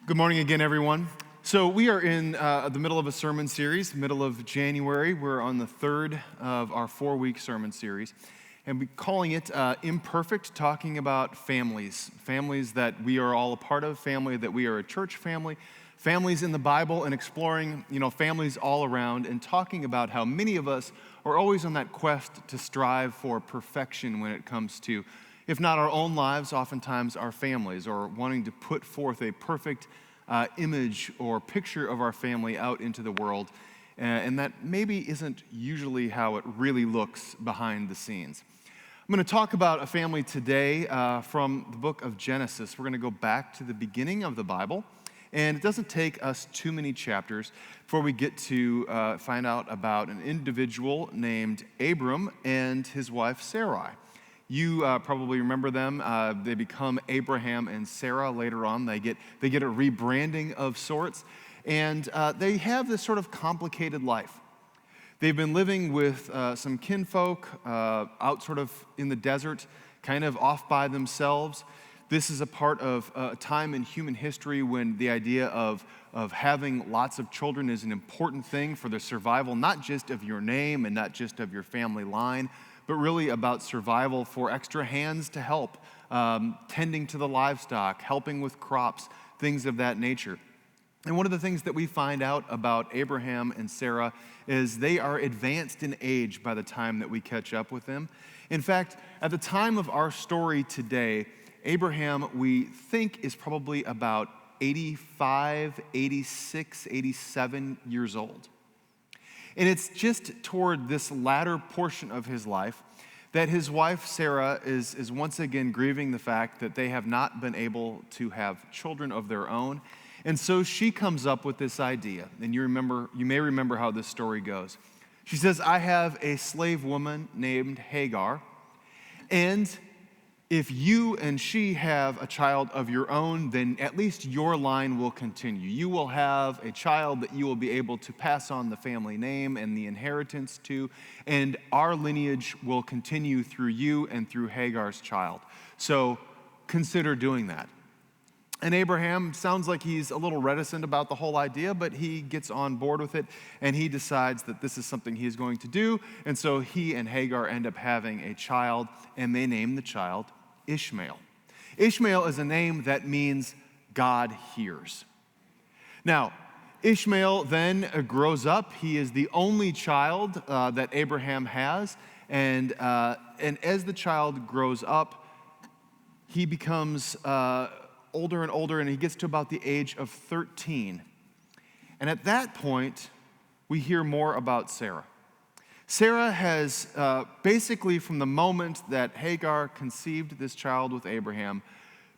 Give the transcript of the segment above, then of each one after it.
Good morning again, everyone. So we are in the middle of a sermon series, middle of January. We're on the third of our 4-week sermon series, and we're calling it Imperfect, talking about families that we are all a part of, family that we are a church family, families in the Bible, and exploring, families all around, and talking about how many of us are always on that quest to strive for perfection when it comes to, if not our own lives, oftentimes our families, or wanting to put forth a perfect image or picture of our family out into the world, and that maybe isn't usually how it really looks behind the scenes. I'm going to talk about a family today from the book of Genesis. We're going to go back to the beginning of the Bible, and it doesn't take us too many chapters before we get to find out about an individual named Abram and his wife Sarai. You probably remember them. They become Abraham and Sarah later on. They get a rebranding of sorts, and they have this sort of complicated life. They've been living with some kinfolk out sort of in the desert, kind of off by themselves. This is a part of a time in human history when the idea of having lots of children is an important thing for the survival, not just of your name and not just of your family line, but really about survival for extra hands to help, tending to the livestock, helping with crops, things of that nature. And one of the things that we find out about Abraham and Sarah is they are advanced in age by the time that we catch up with them. In fact, at the time of our story today, Abraham, we think, is probably about 85, 86, 87 years old. And it's just toward this latter portion of his life that his wife Sarah is once again grieving the fact that they have not been able to have children of their own. And so she comes up with this idea, and you may remember how this story goes. She says, I have a slave woman named Hagar, and if you and she have a child of your own, then at least your line will continue. You will have a child that you will be able to pass on the family name and the inheritance to, and our lineage will continue through you and through Hagar's child. So consider doing that. And Abraham sounds like he's a little reticent about the whole idea, but he gets on board with it, and he decides that this is something he's going to do. And so he and Hagar end up having a child, and they name the child Ishmael. Ishmael is a name that means God hears. Now, Ishmael then grows up. He is the only child that Abraham has, and as the child grows up, he becomes older and older, and he gets to about the age of 13. And at that point, we hear more about Sarah. Sarah has basically, from the moment that Hagar conceived this child with Abraham,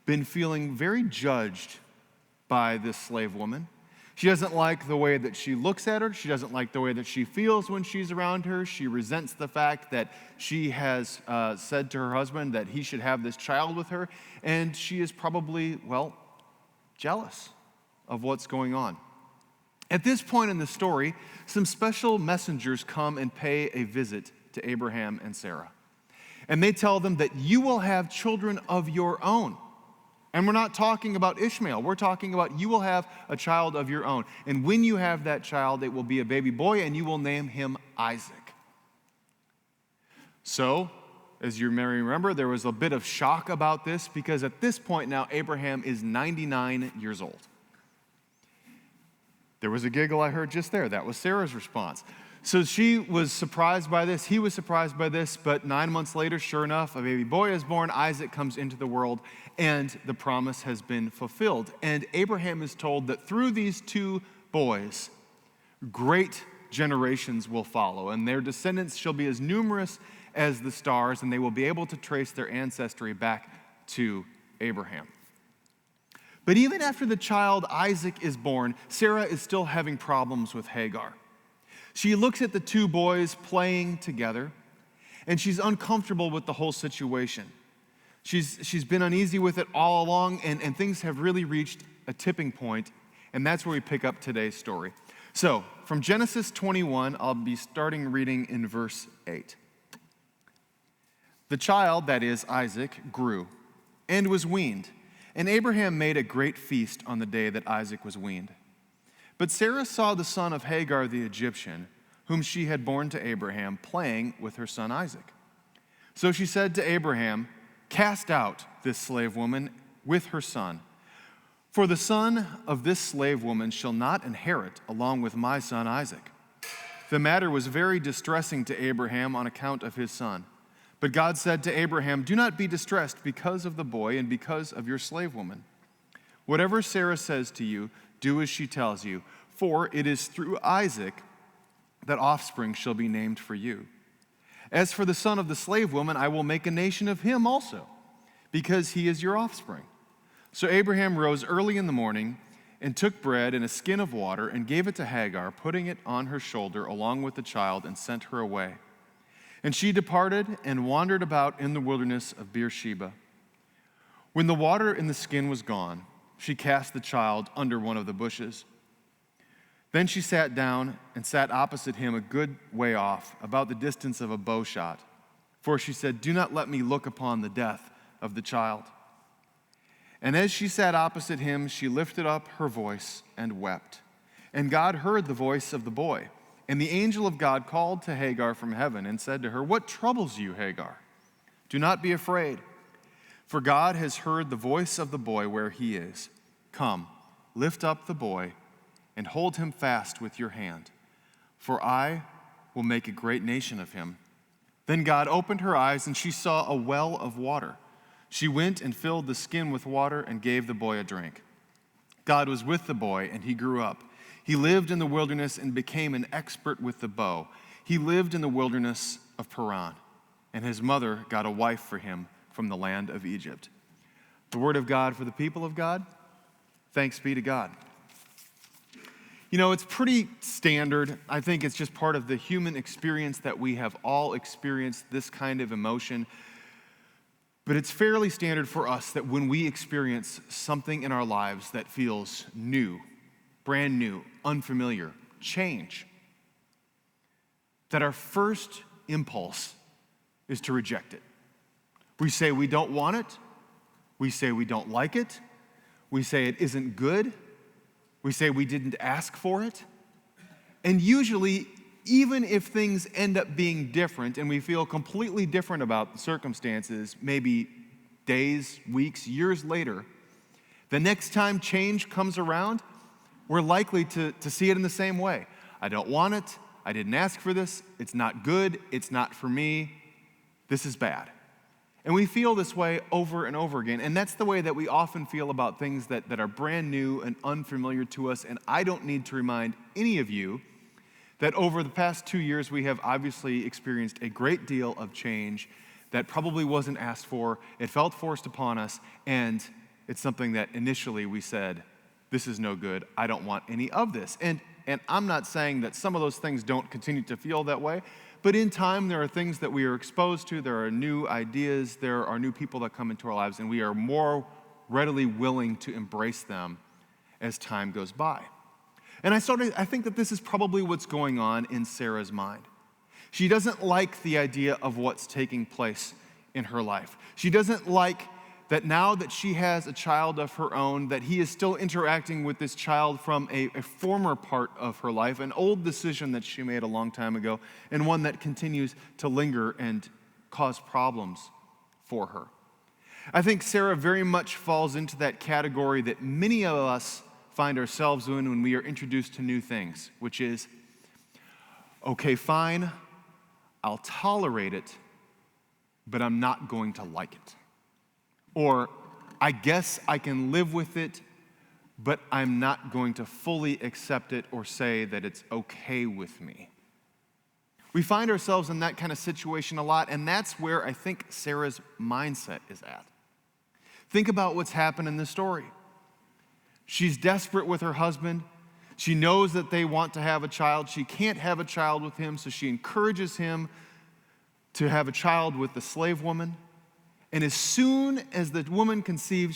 been feeling very judged by this slave woman. She doesn't like the way that she looks at her. She doesn't like the way that she feels when she's around her. She resents the fact that she has said to her husband that he should have this child with her. And she is probably, jealous of what's going on. At this point in the story, some special messengers come and pay a visit to Abraham and Sarah. And they tell them that you will have children of your own. And we're not talking about Ishmael. We're talking about you will have a child of your own. And when you have that child, it will be a baby boy, and you will name him Isaac. So, as you may remember, there was a bit of shock about this because at this point now, Abraham is 99 years old. There was a giggle I heard just there. That was Sarah's response. So she was surprised by this. He was surprised by this. But 9 months later, sure enough, a baby boy is born. Isaac comes into the world, and the promise has been fulfilled. And Abraham is told that through these two boys, great generations will follow, and their descendants shall be as numerous as the stars, and they will be able to trace their ancestry back to Abraham. But even after the child Isaac is born, Sarah is still having problems with Hagar. She looks at the two boys playing together, and she's uncomfortable with the whole situation. She's been uneasy with it all along, and things have really reached a tipping point, and that's where we pick up today's story. So, from Genesis 21, I'll be starting reading in verse 8. The child, that is Isaac, grew and was weaned, And Abraham made a great feast on the day that Isaac was weaned. But Sarah saw the son of Hagar the Egyptian, whom she had borne to Abraham, playing with her son Isaac. So she said to Abraham, "Cast out this slave woman with her son, for the son of this slave woman shall not inherit along with my son Isaac." The matter was very distressing to Abraham on account of his son. But God said to Abraham, "Do not be distressed because of the boy and because of your slave woman. Whatever Sarah says to you, do as she tells you, for it is through Isaac that offspring shall be named for you. As for the son of the slave woman, I will make a nation of him also, because he is your offspring." So Abraham rose early in the morning and took bread and a skin of water and gave it to Hagar, putting it on her shoulder along with the child, and sent her away. And she departed and wandered about in the wilderness of Beersheba. When the water in the skin was gone, she cast the child under one of the bushes. Then she sat down and sat opposite him a good way off, about the distance of a bow shot. For she said, "Do not let me look upon the death of the child." And as she sat opposite him, she lifted up her voice and wept. And God heard the voice of the boy. And the angel of God called to Hagar from heaven and said to her, "What troubles you, Hagar? Do not be afraid, for God has heard the voice of the boy where he is. Come, lift up the boy and hold him fast with your hand, for I will make a great nation of him." Then God opened her eyes, and she saw a well of water. She went and filled the skin with water and gave the boy a drink. God was with the boy, and he grew up. He lived in the wilderness and became an expert with the bow. He lived in the wilderness of Paran, and his mother got a wife for him from the land of Egypt. The word of God for the people of God. Thanks be to God. You know, it's pretty standard. I think it's just part of the human experience that we have all experienced this kind of emotion. But it's fairly standard for us that when we experience something in our lives that feels new, brand new, unfamiliar, change, that our first impulse is to reject it. We say we don't want it. We say we don't like it. We say it isn't good. We say we didn't ask for it. And usually, even if things end up being different and we feel completely different about the circumstances, maybe days, weeks, years later, the next time change comes around, we're likely to see it in the same way. I don't want it. I didn't ask for this. It's not good. It's not for me. This is bad. And we feel this way over and over again. And that's the way that we often feel about things that are brand new and unfamiliar to us. And I don't need to remind any of you that over the past 2 years, we have obviously experienced a great deal of change that probably wasn't asked for. It felt forced upon us. And it's something that initially we said, this is no good. I don't want any of this. And I'm not saying that some of those things don't continue to feel that way, but in time, there are things that we are exposed to. There are new ideas. There are new people that come into our lives, and we are more readily willing to embrace them as time goes by. And I think that this is probably what's going on in Sarah's mind. She doesn't like the idea of what's taking place in her life. She doesn't like that now that she has a child of her own, that he is still interacting with this child from a former part of her life, an old decision that she made a long time ago, and one that continues to linger and cause problems for her. I think Sarah very much falls into that category that many of us find ourselves in when we are introduced to new things, which is, okay, fine, I'll tolerate it, but I'm not going to like it. Or, I guess I can live with it, but I'm not going to fully accept it or say that it's okay with me. We find ourselves in that kind of situation a lot, and that's where I think Sarah's mindset is at. Think about what's happened in this story. She's desperate with her husband. She knows that they want to have a child. She can't have a child with him, so she encourages him to have a child with the slave woman. And as soon as the woman conceives,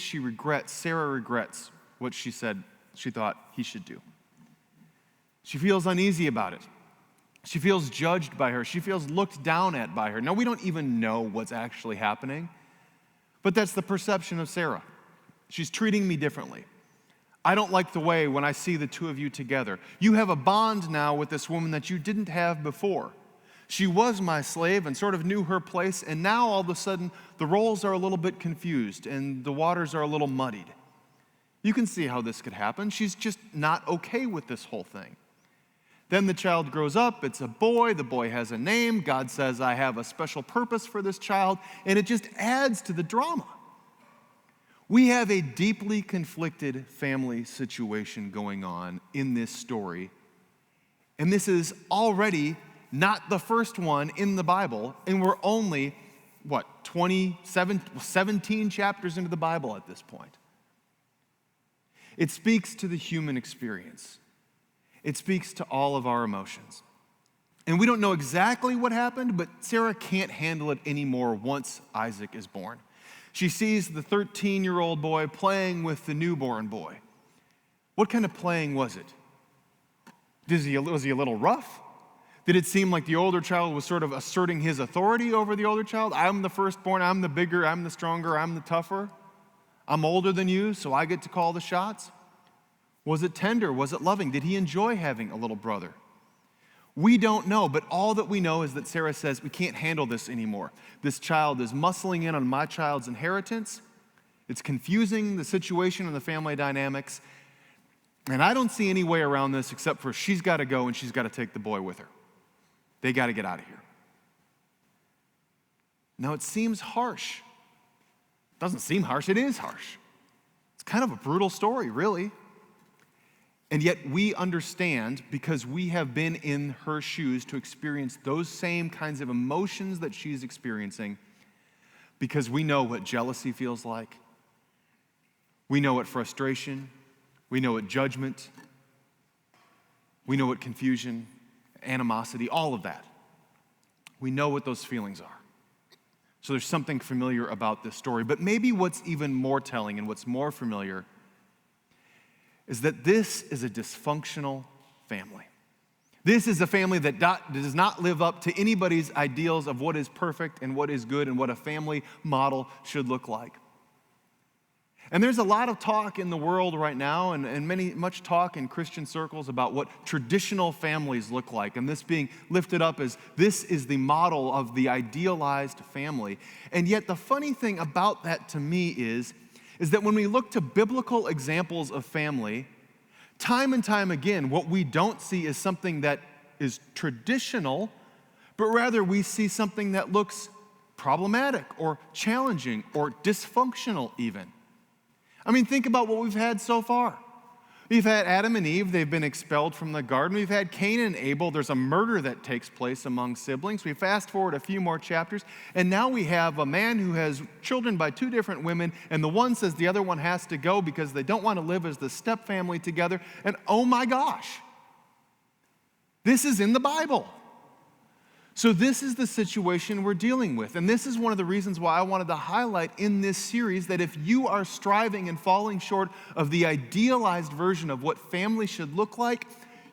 Sarah regrets what she said she thought he should do. She feels uneasy about it. She feels judged by her. She feels looked down at by her. Now, we don't even know what's actually happening, but that's the perception of Sarah. She's treating me differently. I don't like the way when I see the two of you together. You have a bond now with this woman that you didn't have before. She was my slave and sort of knew her place, and now all of a sudden the roles are a little bit confused and the waters are a little muddied. You can see how this could happen. She's just not okay with this whole thing. Then the child grows up, it's a boy, the boy has a name, God says, I have a special purpose for this child, and it just adds to the drama. We have a deeply conflicted family situation going on in this story, and this is already not the first one in the Bible, and we're only, 17 chapters into the Bible at this point. It speaks to the human experience. It speaks to all of our emotions. And we don't know exactly what happened, but Sarah can't handle it anymore once Isaac is born. She sees the 13-year-old boy playing with the newborn boy. What kind of playing was it? Was he a little rough? Did it seem like the older child was sort of asserting his authority over the older child? I'm the firstborn, I'm the bigger, I'm the stronger, I'm the tougher. I'm older than you, so I get to call the shots. Was it tender? Was it loving? Did he enjoy having a little brother? We don't know, but all that we know is that Sarah says, we can't handle this anymore. This child is muscling in on my child's inheritance. It's confusing the situation and the family dynamics. And I don't see any way around this except for she's got to go and she's got to take the boy with her. They got to get out of here. Now, it seems harsh. It doesn't seem harsh, it is harsh. It's kind of a brutal story, really. And yet we understand because we have been in her shoes to experience those same kinds of emotions that she's experiencing, because we know what jealousy feels like. We know what frustration, we know what judgment, we know what confusion, animosity, all of that. We know what those feelings are. So there's something familiar about this story. But maybe what's even more telling and what's more familiar is that this is a dysfunctional family. This is a family that does not live up to anybody's ideals of what is perfect and what is good and what a family model should look like. And there's a lot of talk in the world right now and much talk in Christian circles about what traditional families look like, and this being lifted up as this is the model of the idealized family. And yet the funny thing about that to me is that when we look to biblical examples of family, time and time again, what we don't see is something that is traditional, but rather we see something that looks problematic or challenging or dysfunctional even. I mean, think about what we've had so far. We've had Adam and Eve, they've been expelled from the garden. We've had Cain and Abel, there's a murder that takes place among siblings. We fast forward a few more chapters, and now we have a man who has children by two different women, and the one says the other one has to go because they don't want to live as the step family together. And oh my gosh, this is in the Bible. So this is the situation we're dealing with. And this is one of the reasons why I wanted to highlight in this series that if you are striving and falling short of the idealized version of what family should look like,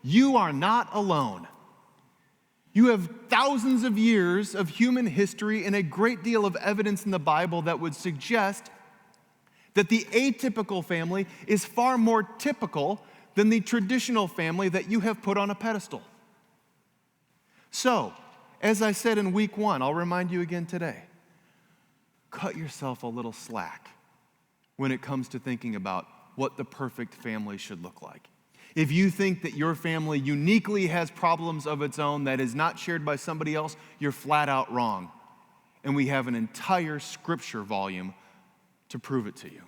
you are not alone. You have thousands of years of human history and a great deal of evidence in the Bible that would suggest that the atypical family is far more typical than the traditional family that you have put on a pedestal. So, as I said in week 1, I'll remind you again today, cut yourself a little slack when it comes to thinking about what the perfect family should look like. If you think that your family uniquely has problems of its own that is not shared by somebody else, you're flat out wrong. And we have an entire scripture volume to prove it to you.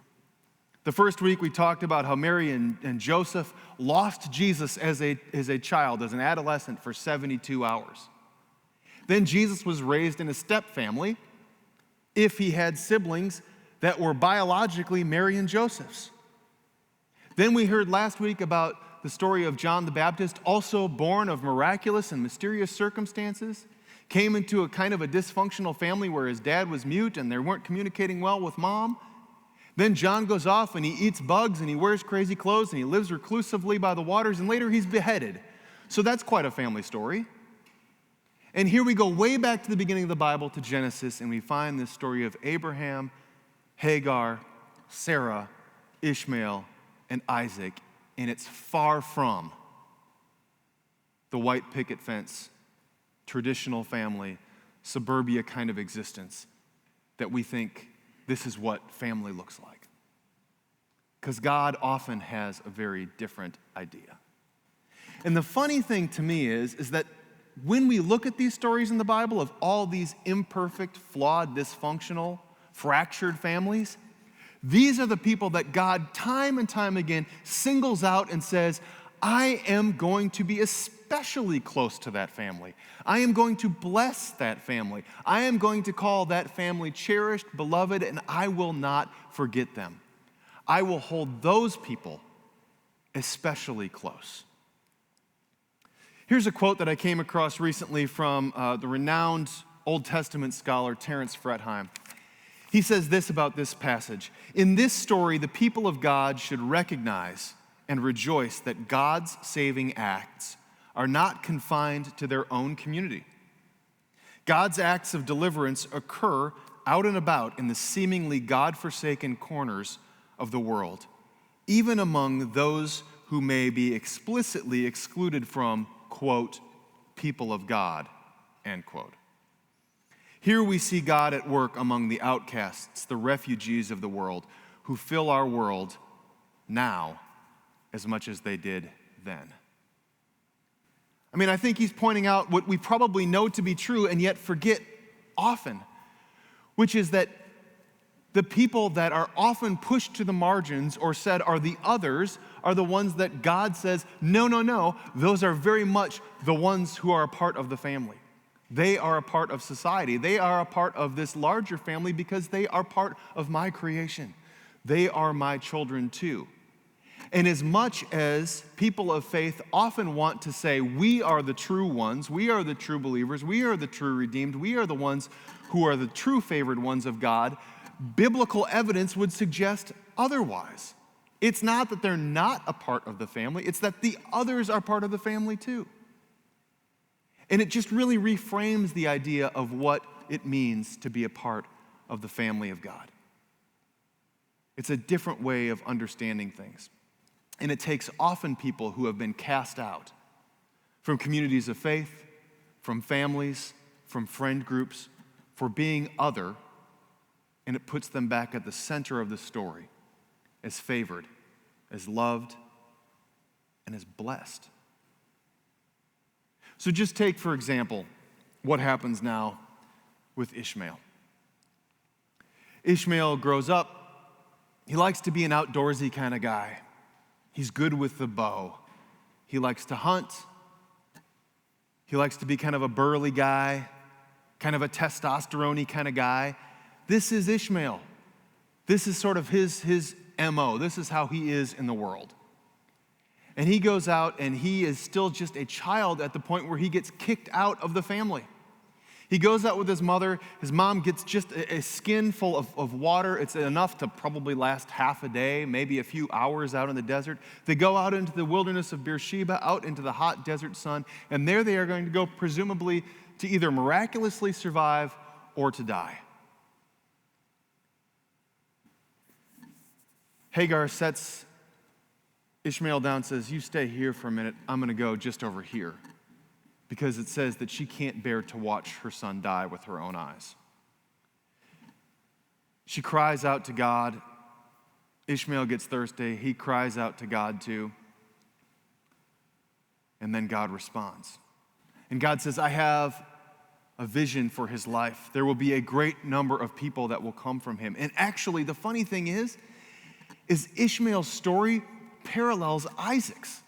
The first week we talked about how Mary and Joseph lost Jesus as a child, as an adolescent, for 72 hours. Then Jesus was raised in a step family if he had siblings that were biologically Mary and Joseph's. Then we heard last week about the story of John the Baptist, also born of miraculous and mysterious circumstances, came into a kind of a dysfunctional family where his dad was mute and they weren't communicating well with mom. Then John goes off and he eats bugs and he wears crazy clothes and he lives reclusively by the waters, and later he's beheaded. So that's quite a family story. And here we go way back to the beginning of the Bible, to Genesis, and we find this story of Abraham, Hagar, Sarah, Ishmael, and Isaac, and it's far from the white picket fence, traditional family, suburbia kind of existence that we think this is what family looks like. Because God often has a very different idea. And the funny thing to me is that when we look at these stories in the Bible of all these imperfect, flawed, dysfunctional, fractured families, these are the people that God time and time again singles out and says, I am going to be especially close to that family. I am going to bless that family. I am going to call that family cherished, beloved, and I will not forget them. I will hold those people especially close. Here's a quote that I came across recently from the renowned Old Testament scholar Terence Fretheim. He says this about this passage. In this story, the people of God should recognize and rejoice that God's saving acts are not confined to their own community. God's acts of deliverance occur out and about in the seemingly God-forsaken corners of the world, even among those who may be explicitly excluded from, quote, people of God, end quote. Here we see God at work among the outcasts, the refugees of the world, who fill our world now as much as they did then. I mean, I think he's pointing out what we probably know to be true and yet forget often, which is that the people that are often pushed to the margins or said are the others are the ones that God says, no, those are very much the ones who are a part of the family. They are a part of society. They are a part of this larger family because they are part of my creation. They are my children too. And as much as people of faith often want to say, we are the true ones, we are the true believers, we are the true redeemed, we are the ones who are the true favored ones of God, biblical evidence would suggest otherwise. It's not that they're not a part of the family, it's that the others are part of the family too. And it just really reframes the idea of what it means to be a part of the family of God. It's a different way of understanding things. And it takes often people who have been cast out from communities of faith, from families, from friend groups, for being other, and it puts them back at the center of the story as favored, as loved, and as blessed. So just take, for example, what happens now with Ishmael. Ishmael grows up. He likes to be an outdoorsy kind of guy. He's good with the bow. He likes to hunt. He likes to be kind of a burly guy, kind of a testosterone-y kind of guy. This is Ishmael. This is sort of his MO. This is how he is in the world. And he goes out and he is still just a child at the point where he gets kicked out of the family. He goes out with his mother. His mom gets just a skin full of water. It's enough to probably last half a day, maybe a few hours out in the desert. They go out into the wilderness of Beersheba, out into the hot desert sun, and there they are going to go presumably to either miraculously survive or to die. Hagar sets Ishmael down, says, you stay here for a minute. I'm going to go just over here. Because it says that she can't bear to watch her son die with her own eyes. She cries out to God. Ishmael gets thirsty. He cries out to God too. And then God responds. And God says, I have a vision for his life. There will be a great number of people that will come from him. And actually, the funny thing is Ishmael's story parallels Isaac's.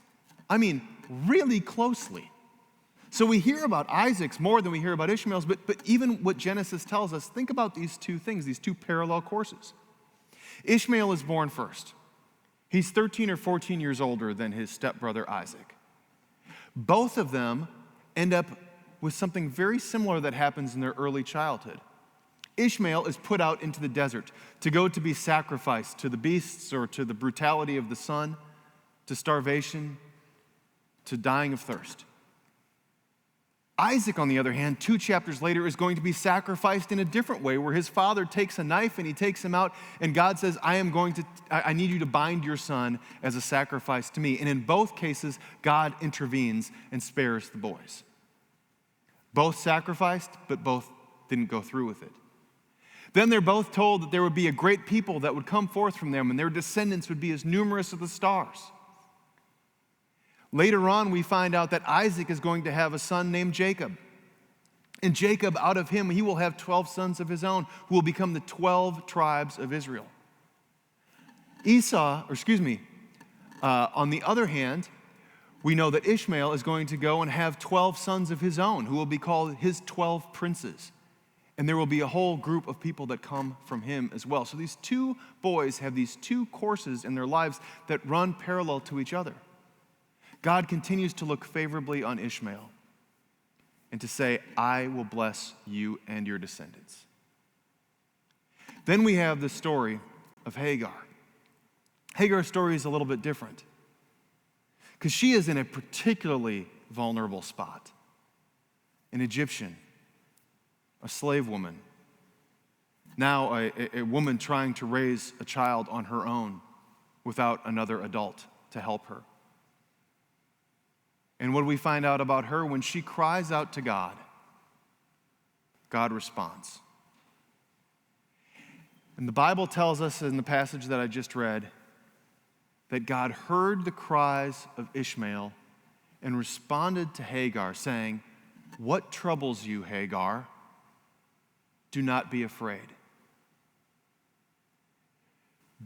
I mean, really closely. So we hear about Isaac's more than we hear about Ishmael's, but even what Genesis tells us, think about these two things, these two parallel courses. Ishmael is born first. He's 13 or 14 years older than his stepbrother Isaac. Both of them end up with something very similar that happens in their early childhood. Ishmael is put out into the desert to go to be sacrificed to the beasts or to the brutality of the sun, to starvation, to dying of thirst. Isaac, on the other hand, 2 chapters later, is going to be sacrificed in a different way, where his father takes a knife and he takes him out, and God says, I need you to bind your son as a sacrifice to me. And in both cases, God intervenes and spares the boys. Both sacrificed, but both didn't go through with it. Then they're both told that there would be a great people that would come forth from them, and their descendants would be as numerous as the stars. Later on, we find out that Isaac is going to have a son named Jacob. And Jacob, out of him, he will have 12 sons of his own who will become the 12 tribes of Israel. On the other hand, we know that Ishmael is going to go and have 12 sons of his own who will be called his 12 princes. And there will be a whole group of people that come from him as well. So these two boys have these two courses in their lives that run parallel to each other. God continues to look favorably on Ishmael and to say, I will bless you and your descendants. Then we have the story of Hagar. Hagar's story is a little bit different because she is in a particularly vulnerable spot. An Egyptian, a slave woman, now a woman trying to raise a child on her own without another adult to help her. And what do we find out about her? When she cries out to God, God responds. And the Bible tells us in the passage that I just read that God heard the cries of Ishmael and responded to Hagar, saying, what troubles you, Hagar? Do not be afraid.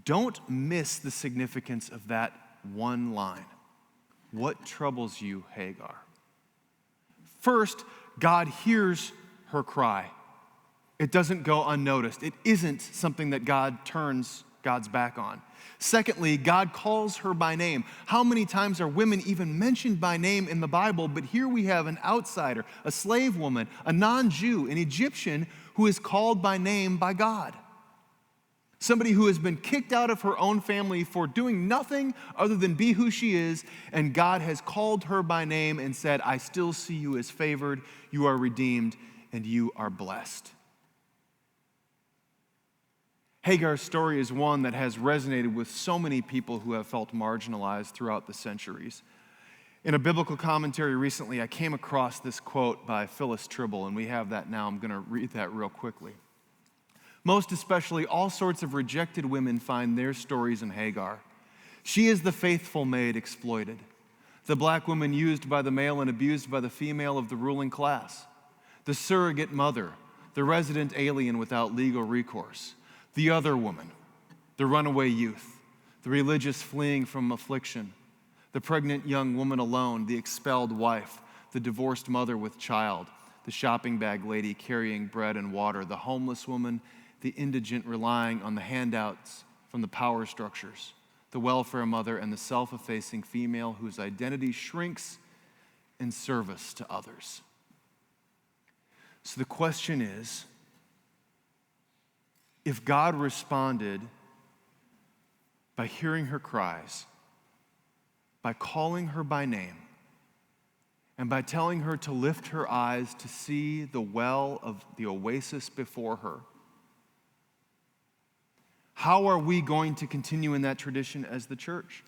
Don't miss the significance of that one line. What troubles you, Hagar? First, God hears her cry. It doesn't go unnoticed. It isn't something that God turns God's back on. Secondly, God calls her by name. How many times are women even mentioned by name in the Bible? But here we have an outsider, a slave woman, a non-Jew, an Egyptian who is called by name by God. Somebody who has been kicked out of her own family for doing nothing other than be who she is, and God has called her by name and said, I still see you as favored, you are redeemed, and you are blessed. Hagar's story is one that has resonated with so many people who have felt marginalized throughout the centuries. In a biblical commentary recently, I came across this quote by Phyllis Tribble, and we have that now. I'm going to read that real quickly. Most especially, all sorts of rejected women find their stories in Hagar. She is the faithful maid exploited, the black woman used by the male and abused by the female of the ruling class, the surrogate mother, the resident alien without legal recourse, the other woman, the runaway youth, the religious fleeing from affliction, the pregnant young woman alone, the expelled wife, the divorced mother with child, the shopping bag lady carrying bread and water, the homeless woman, the indigent relying on the handouts from the power structures, the welfare mother, and the self-effacing female whose identity shrinks in service to others. So the question is, if God responded by hearing her cries, by calling her by name, and by telling her to lift her eyes to see the well of the oasis before her, how are we going to continue in that tradition as the church?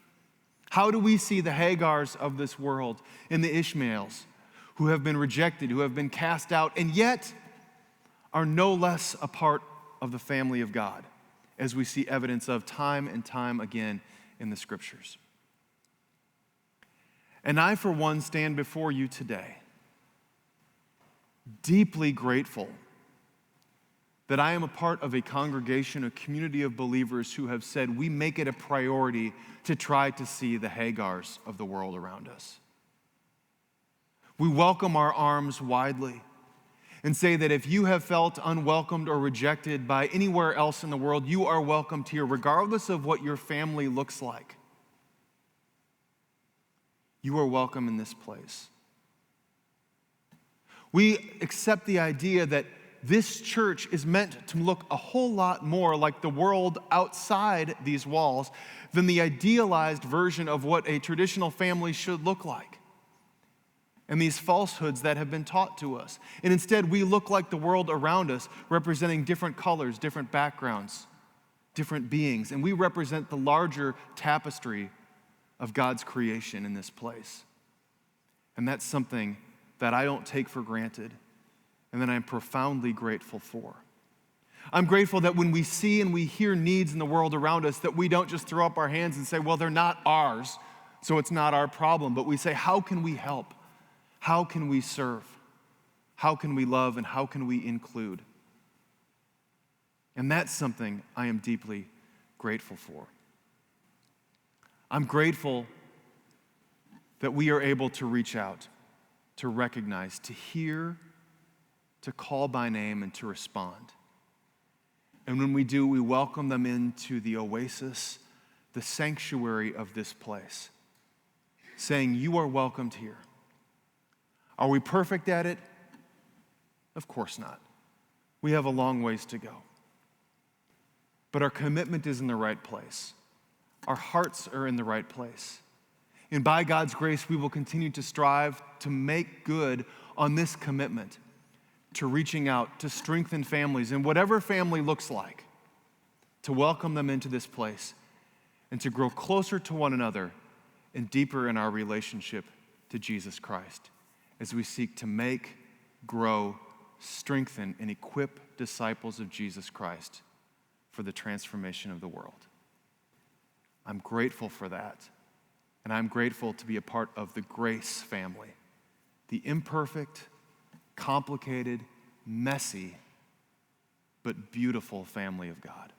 How do we see the Hagars of this world and the Ishmaels who have been rejected, who have been cast out, and yet are no less a part of the family of God, as we see evidence of time and time again in the scriptures? And I, for one, stand before you today deeply grateful that I am a part of a congregation, a community of believers who have said we make it a priority to try to see the Hagars of the world around us. We welcome our arms widely and say that if you have felt unwelcomed or rejected by anywhere else in the world, you are welcomed here, regardless of what your family looks like. You are welcome in this place. We accept the idea that this church is meant to look a whole lot more like the world outside these walls than the idealized version of what a traditional family should look like. and these falsehoods that have been taught to us. And instead, we look like the world around us, representing different colors, different backgrounds, different beings. And we represent the larger tapestry of God's creation in this place. And that's something that I don't take for granted and that I'm profoundly grateful for. I'm grateful that when we see and we hear needs in the world around us, that we don't just throw up our hands and say, well, they're not ours, so it's not our problem. But we say, how can we help? How can we serve? How can we love? And how can we include? And that's something I am deeply grateful for. I'm grateful that we are able to reach out, to recognize, to hear, to call by name, and to respond. And when we do, we welcome them into the oasis, the sanctuary of this place, saying, you are welcomed here. Are we perfect at it? Of course not. We have a long ways to go. But our commitment is in the right place. Our hearts are in the right place. And by God's grace, we will continue to strive to make good on this commitment, to reaching out, to strengthen families, and whatever family looks like, to welcome them into this place and to grow closer to one another and deeper in our relationship to Jesus Christ as we seek to make, grow, strengthen, and equip disciples of Jesus Christ for the transformation of the world. I'm grateful for that, and I'm grateful to be a part of the Grace family, the imperfect, complicated, messy, but beautiful family of God.